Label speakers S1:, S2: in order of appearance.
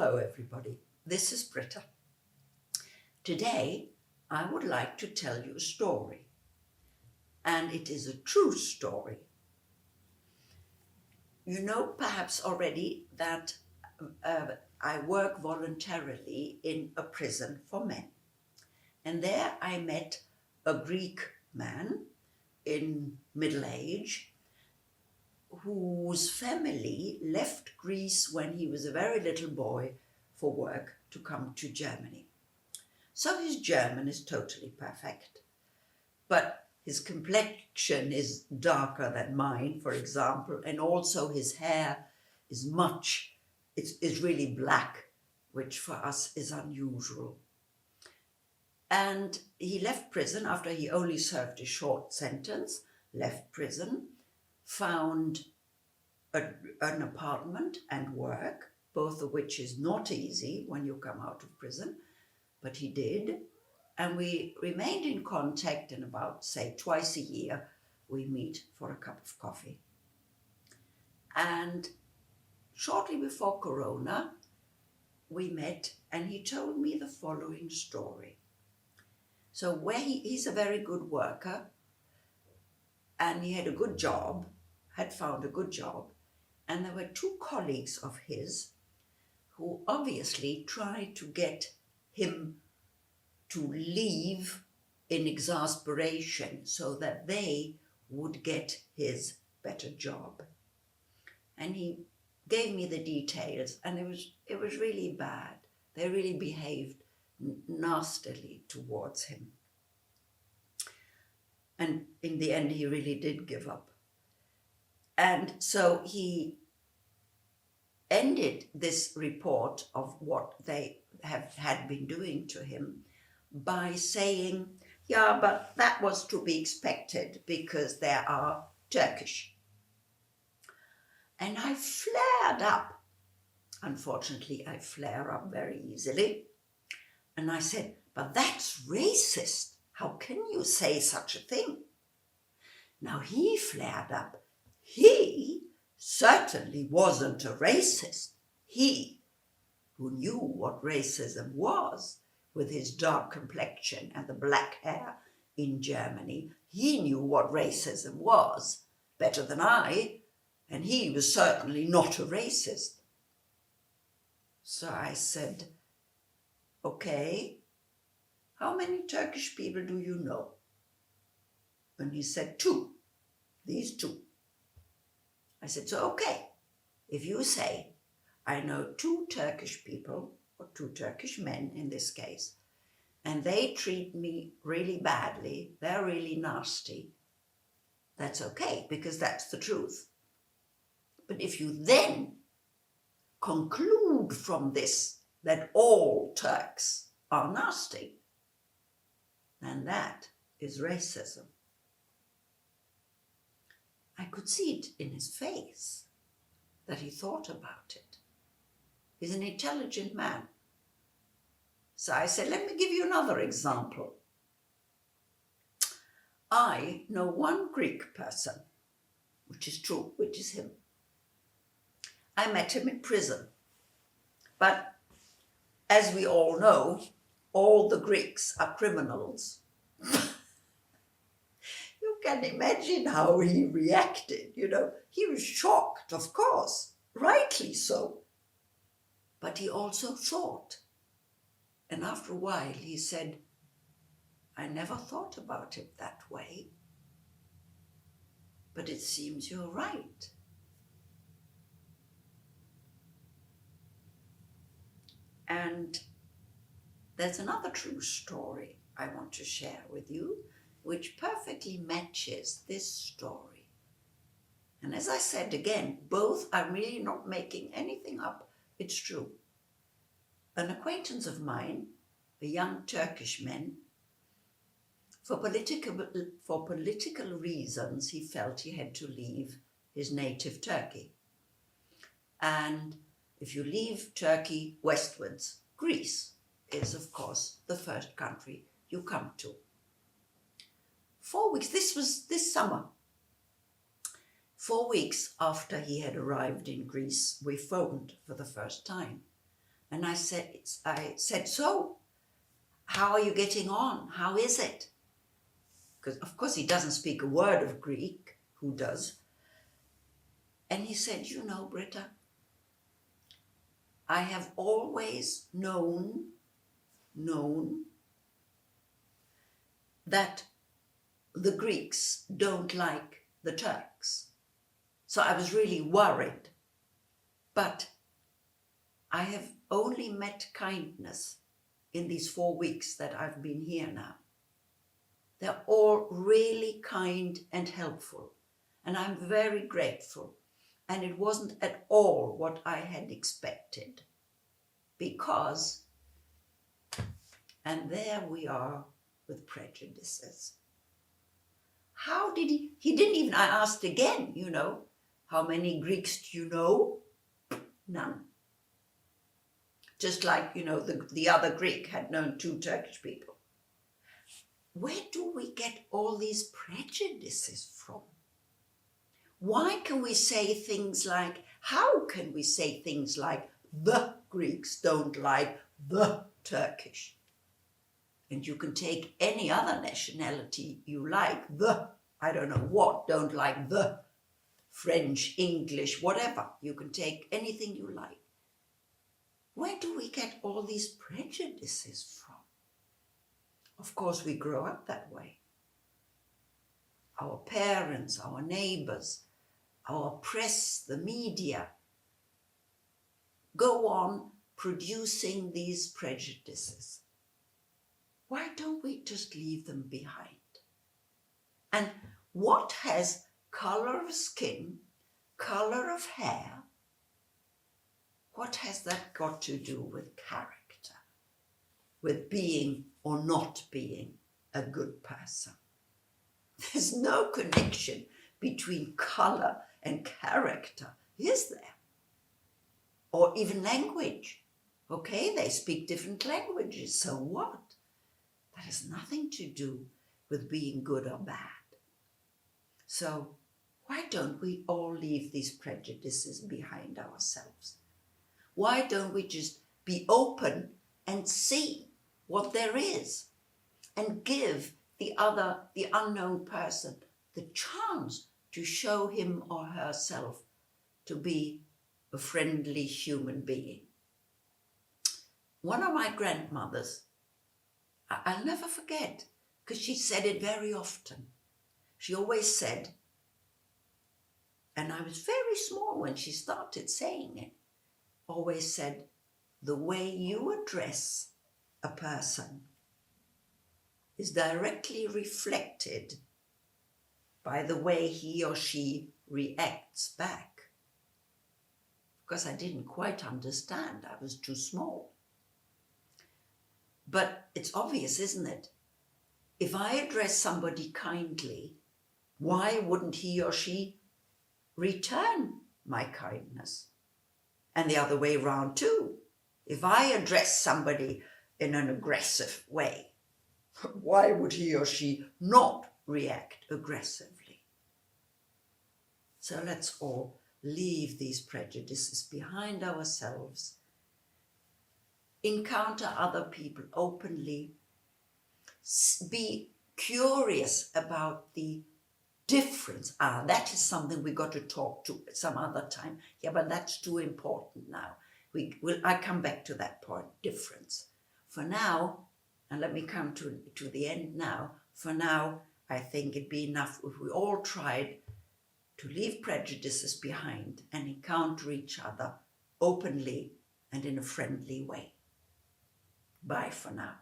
S1: Hello everybody, this is Britta. Today I would like to tell you a story, and it is a true story. You know perhaps already that I work voluntarily in a prison for men, and there I met a Greek man in middle age whose family left Greece when he was a very little boy for work to come to Germany. So his German is totally perfect, but his complexion is darker than mine, for example, and also his hair is really black, which for us is unusual. And he left prison after he only served a short sentence, left prison, found an apartment and work, both of which is not easy when you come out of prison, but he did. And we remained in contact, and about, say, twice a year, we meet for a cup of coffee. And shortly before Corona, we met, and he told me the following story. So he's a very good worker, and he had a good job, had found a good job, and there were two colleagues of his who obviously tried to get him to leave in exasperation so that they would get his better job. And he gave me the details, and it was really bad. They really behaved nastily towards him. And in the end, he really did give up. And so he ended this report of what they had been doing to him by saying, yeah, but that was to be expected because they are Turkish. And I flared up. Unfortunately, I flare up very easily. And I said, but that's racist. How can you say such a thing? Now he flared up. He certainly wasn't a racist. He, who knew what racism was, with his dark complexion and the black hair in Germany, he knew what racism was better than I, and he was certainly not a racist. So I said, okay, how many Turkish people do you know? And he said, two, these two. I said, so okay, if you say, I know two Turkish people, or two Turkish men in this case, and they treat me really badly, they're really nasty, that's okay, because that's the truth. But if you then conclude from this that all Turks are nasty, then that is racism. I could see it in his face that he thought about it. He's an intelligent man. So I said, let me give you another example. I know one Greek person, which is true, which is him. I met him in prison. But as we all know, all the Greeks are criminals. You can imagine how he reacted, He was shocked, of course, rightly so. But he also thought. And after a while he said, I never thought about it that way. But it seems you're right. And there's another true story I want to share with you, which perfectly matches this story. And as I said again, both are really not making anything up. It's true. An acquaintance of mine, a young Turkish man, for political reasons, he felt he had to leave his native Turkey. And if you leave Turkey westwards, Greece is, of course, the first country you come to. 4 weeks, this was this summer. 4 weeks after he had arrived in Greece, we phoned for the first time. And I said, so, how are you getting on? How is it? Because, of course, he doesn't speak a word of Greek. Who does? And he said, you know, Britta, I have always known that the Greeks don't like the Turks. So I was really worried. But I have only met kindness in these 4 weeks that I've been here now. They're all really kind and helpful. And I'm very grateful. And it wasn't at all what I had expected. Because, and there we are with prejudices. How did he didn't even, I asked again, you know, how many Greeks do you know? None. Just like, you know, the other Greek had known 2 Turkish people. Where do we get all these prejudices from? Why can we say things like, how can we say things like, the Greeks don't like the Turkish? And you can take any other nationality you like, I don't know what, don't like the French, English, whatever. You can take anything you like. Where do we get all these prejudices from? Of course, we grow up that way. Our parents, our neighbors, our press, the media, go on producing these prejudices. Why don't we just leave them behind? And what has color of skin, color of hair, what has that got to do with character, with being or not being a good person? There's no connection between color and character, is there? Or even language. Okay, they speak different languages, so what? That has nothing to do with being good or bad. So why don't we all leave these prejudices behind ourselves? Why don't we just be open and see what there is and give the unknown person, the chance to show him or herself to be a friendly human being? One of my grandmothers, I'll never forget, because she said it very often. She always said, and I was very small when she started saying it, always said, the way you address a person is directly reflected by the way he or she reacts back. Because I didn't quite understand, I was too small. But it's obvious, isn't it? If I address somebody kindly, why wouldn't he or she return my kindness? And the other way around too. If I address somebody in an aggressive way, why would he or she not react aggressively? So let's all leave these prejudices behind ourselves, encounter other people openly, be curious about the difference. That is something we got to talk to some other time. Yeah, but that's too important now. I come back to that point, difference. For now, and let me come to the end now, for now, I think it'd be enough if we all tried to leave prejudices behind and encounter each other openly and in a friendly way. Bye for now.